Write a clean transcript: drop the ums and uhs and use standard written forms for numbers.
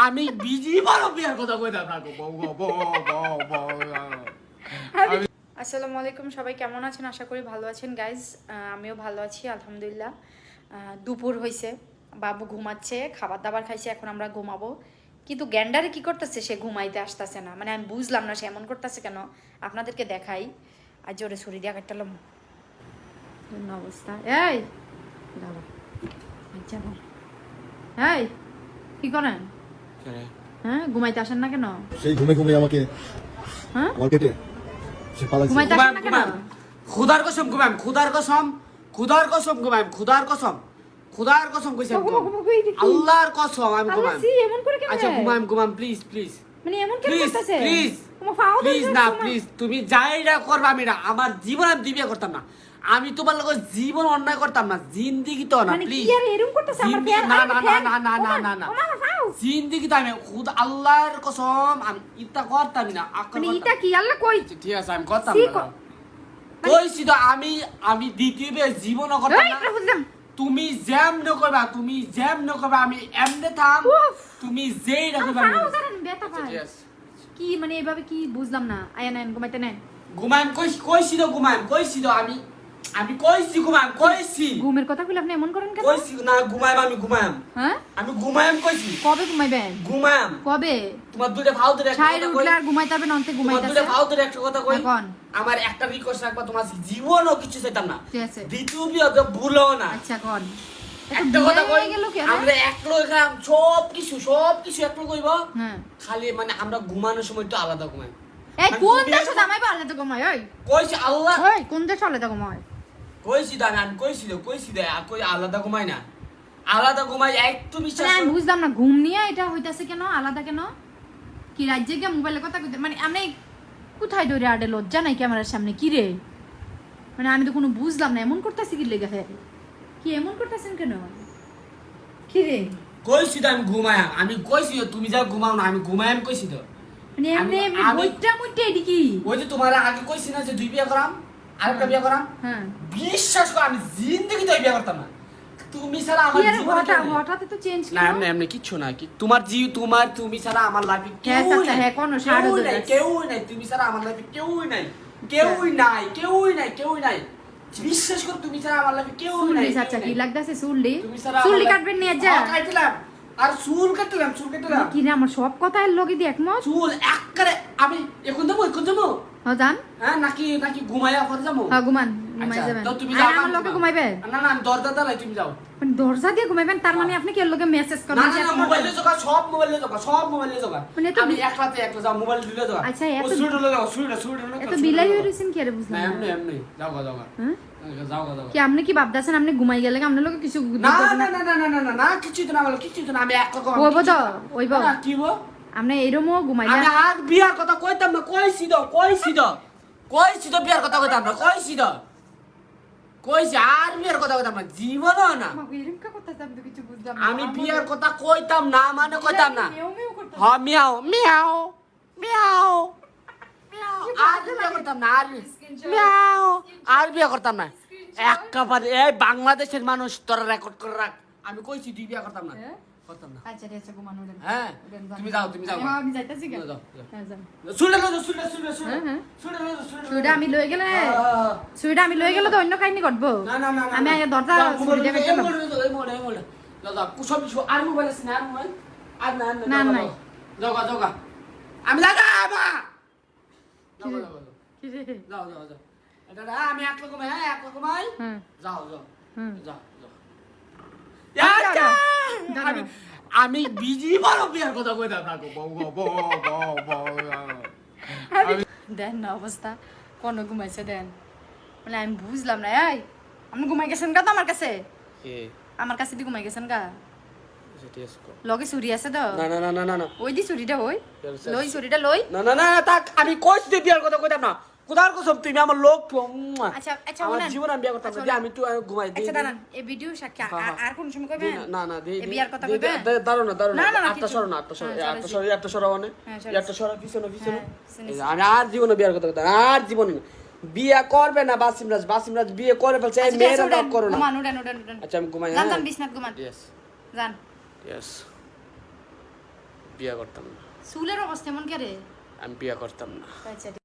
আমি বিজি বড় বিয়ার কথা কইতা থাকো আসসালামু আলাইকুম, সবাই কেমন আছেন? আশা করি ভালো আছেন গাইজ। আমিও ভালো আছি আলহামদুলিল্লাহ। দুপুর হয়েছে, বাবু ঘুমাচ্ছে, খাবার দাবার খাইছে, এখন আমরা ঘুমাবো। কিন্তু গ্যান্ডারে কি করতেছে, সে ঘুমাইতে আসতেছে না, মানে আমি বুঝলাম না সে এমন করতেছে কেন। আপনাদেরকে দেখাই। আর জোরে ছুরি দিয়া কাটলাম অবস্থা। এই দাঁড়া, এই কি করেন? হ্যাঁ, ঘুমাইতে আসেন না কেন? সেই ঘুমে ঘুমে আমাকে হ্যাঁ আমার কেটে সে পালাইছে। ঘুমাইতে আসেন না কেন? খুদার কসম ঘুমাম, খুদার কসম, খুদার কসম ঘুমাম, খুদার কসম, খুদার কসম কইছি আল্লাহর কসম আমি ঘুমাম। এমন করে কেন? আচ্ছা ঘুমাম ঘুমাম, প্লিজ প্লিজ, মানে এমন কেন করতেছে? প্লিজ প্লিজ না প্লিজ, তুমি যাইরা করবা, আমি না আমার জীবন আমি দিবিয়া করতাম না, আমি তোমার লগে জীবন অন্যায় করতাম না, জিন্দেগি তো না, প্লিজ। কি আর এরকম করতেছে? আমার ফের না না না না না না না না জিন্দেগি তো আমি খুদ আল্লাহর কসম আমি ইতা করতাম না। মানে এটা কি আল্লাহ কই? ঠিক আছে আমি করতাম না, কইছি তো আমি দ্বিতীয় জীবনও করতাম না। তুমি যেমন করবা, তুমি যেমন করবা আমি এমনে থাম, তুমি যেই রাখবা কি মানে এভাবে কি বুঝলাম না। আয়া নেন, ঘুমাইতে নেন। ঘুমাম কইছি তো ঘুমাম, কইছি তো আমি কইছি ঘুমাম, কইছি ঘুমের কথা কইলে আপনি এমন করেন কেন? কইছি না ঘুমাম, আমি ঘুমাম। হ্যাঁ আমি ঘুমাম কইছি। কবে ঘুমাইবেন? ঘুমাম কবে? তোমার দুইটা ফাউ ধরে একটা ছাইরে কথা উঠলে কই, আর ঘুমাইতে হবে না, অন্তে তোমার ঘুমাইতাছে। দুইটা ফাউ ধরে একটা কথা কই। কোন? আমার একটা রিকোয়েস্ট রাখবা, তোমার জীবনও কিছু চাইতাম না, ঠিক আছে। দ্বিতীয় বিয়ে ভুলও না। আচ্ছা কোন? একটা কথা কই, গেল কি? আমরা একলো এখানে সব কিছু একলো কইব। হ্যাঁ, খালি মানে আমরা ঘুমানোর সময় তো আলাদা ঘুমাই। এই কোন দেশে জামাই আলাদা ঘুমায়? ওই কইছি আল্লাহ, ওই কোন দেশে আলাদা ঘুমায়? কইছি তো আমি কইছি দে আর কই আলাদা ঘুমাই না, আলাদা ঘুমাই একটু বিশ্বাস আমি করো। বুঝলাম না ঘুম নিয়ে এটা হইতাছে কেন, আলাদা কেন? কি রাজ্যে গিয়ে মোবাইলে কথা কইতে, মানে আমি কোথায় ধরে আডে? লজ্জা নাই ক্যামেরার সামনে? কি রে, মানে আমি তো কোনো বুঝলাম না, এমন করতেছি কি লেগে? কি এমন করতেছেন কেন? কি রে, কইছি তো আমি ঘুমাই, আমি কইছি তো তুমি যা ঘুমাও না, আমি ঘুমাই, আমি কইছি তো। মানে এমনি এমনি বইটা মুইটা এডি কি? ওই যে তোমার আগে কইছি না যে দুই বিয়ে করাম, আরেকটা বিয়ে করাম। হ্যাঁ, বিশ্বাস করো আমি জিন্দেগিতে বিয়ে করতাম না, তুমি ছাড়া আমার কি আর জীবনে কেউ নেই। হঠাৎ তো চেঞ্জ না এমনি এমনি কিচ্ছু না, কি তোমার তুমি ছাড়া আমার লাইফে হ্যাঁ, কেউ আচ্ছা, নাই, হ্যাঁ, কোনো সাড়ে কেউ দশ। নাই, কেউ নাই, তুমি ছাড়া আমার লাইফে কেউই নাই, কেউই নাই। বিশ্বাস করো তুমি ছাড়া আমার লাইফে কেউ নাই। সুল্লি আচ্ছা কি লাগতাছে? সুল্লি তুমি ছাড়া সুল্লি কাটবেন নিয়ে যা। কাটলাম আর চুল কাটলাম কি রে, আমার সব কথা এর লগে দি একমত। চুল একবারে আমি এখন যাবো হ্যাঁ জান, হ্যাঁ নাকি ঘুমাইয়া পরে যাবো। হ্যাঁ ঘুমাই আচ্ছা, যাবেন। তো তুমি আর যাও, আমার লগে ঘুমাইবে? না আমি দরজা দালাই, তুমি যাও। মানে দরজা দিয়ে ঘুমাইবেন তার মানে আপনি কি এর লগে মেসেজ না করবেন? না মোবাইলে জোগা, সব মোবাইলে জোগা মানে তো আমি একলাতে যাও, মোবাইল দিলে জোগা। আচ্ছা, ও সুইট হলো যাও, সুইট এত বিলাই হয়ে রইছেন কি রে, বুঝলাম না না। এমনি যাও হ্যাঁ যাও কি আপনি কি ভাবতাছেন আপনি ঘুমাই গেলে আপনার লগে কিছু না কিছু তো না বলো, কিছু তো না, আমি এক কথা ওইব তো ওইব না কি বো আপনি এরমও ঘুমাইলে? আমি আর বিয়ার কথা কইতাম না, কইছি তো বিয়ার কথা কইতাম না, কইছি আর বিয়ার কথা কইতাম না, জীবনও না। কিছু বুঝলাম আমি বিয়ার কথা কইতাম না, মানে কইতাম না। হ্যাঁ মিয়াও মিয়াও মিয়াও আর বিয়া করতাম না, আর বিয়া করতাম না একেবারে। এই বাংলাদেশের মানুষ তোরা রেকর্ড করে রাখ, আমি কইছি তুই বিয়া করতাম না, করতাম না। আচ্ছা ঠিক আছে, ঘুমানো দেন। হ্যাঁ তুমি যাও আমি যাইতাছি কেন? যাও হ্যাঁ যান। সুইটা আমি লয়ে গেলে আমি লয়ে গেলে তো অন্য কাহিনী ঘটবো। আমি আগে দরজা ছুরি দিয়ে কাটলাম। না, নাই। আমি কি রে? আমি এক রকমাই, হ্যাঁ এক রকমাই। হ্যাঁ যাও হুম। আমি বিজি বড় বিয়ার কথা কইতা থাকো দেন না অবস্থা, কোন ঘুমাইছে দেন, মানে আমি বুঝলাম না। এই আপনি ঘুমাই গেছেন গা তো আমার কাছে? আমার কাছে দি ঘুমাই গেছেন গা? লগে চুরি আছে তো? না ওই দি চুরিটা ওই লই, চুরিটা লই। না তাক আমি কইছি তুই বিয়ার কথা কইতাম না, খুদার কসম তুমি আমার লোক। আচ্ছা আচ্ছা আমার ওনান জীবন আমি বিয়া করতাম না, আমি তো ঘুমাই দিই। আচ্ছা দাঁড়ান, এই ভিডিও সাক্ষী আর কোন সময় কইবেন? না এই বিয়ার কথা কইবেন? দাঁড়ানো না, আটটা সরো না, আটটা সরো মানে হ্যাঁ, একটা সরো পিছনে হ্যাঁ, আমি আর জীবনে বিয়ার কথা কইতাম আর জীবনে না। বিয়া করবে না বাসিমরাজ বিয়ে করে ফেলছে, এই মেয়েরা না করো না। উঠান আচ্ছা আমি ঘুমাই। যান যান বিছনাত ঘুমান। ইয়েস যান। ইয়েস বিয়ে করতাম না। চুলের অবস্থা এমন কে রে? আমি বিয়ে করতাম না। আচ্ছা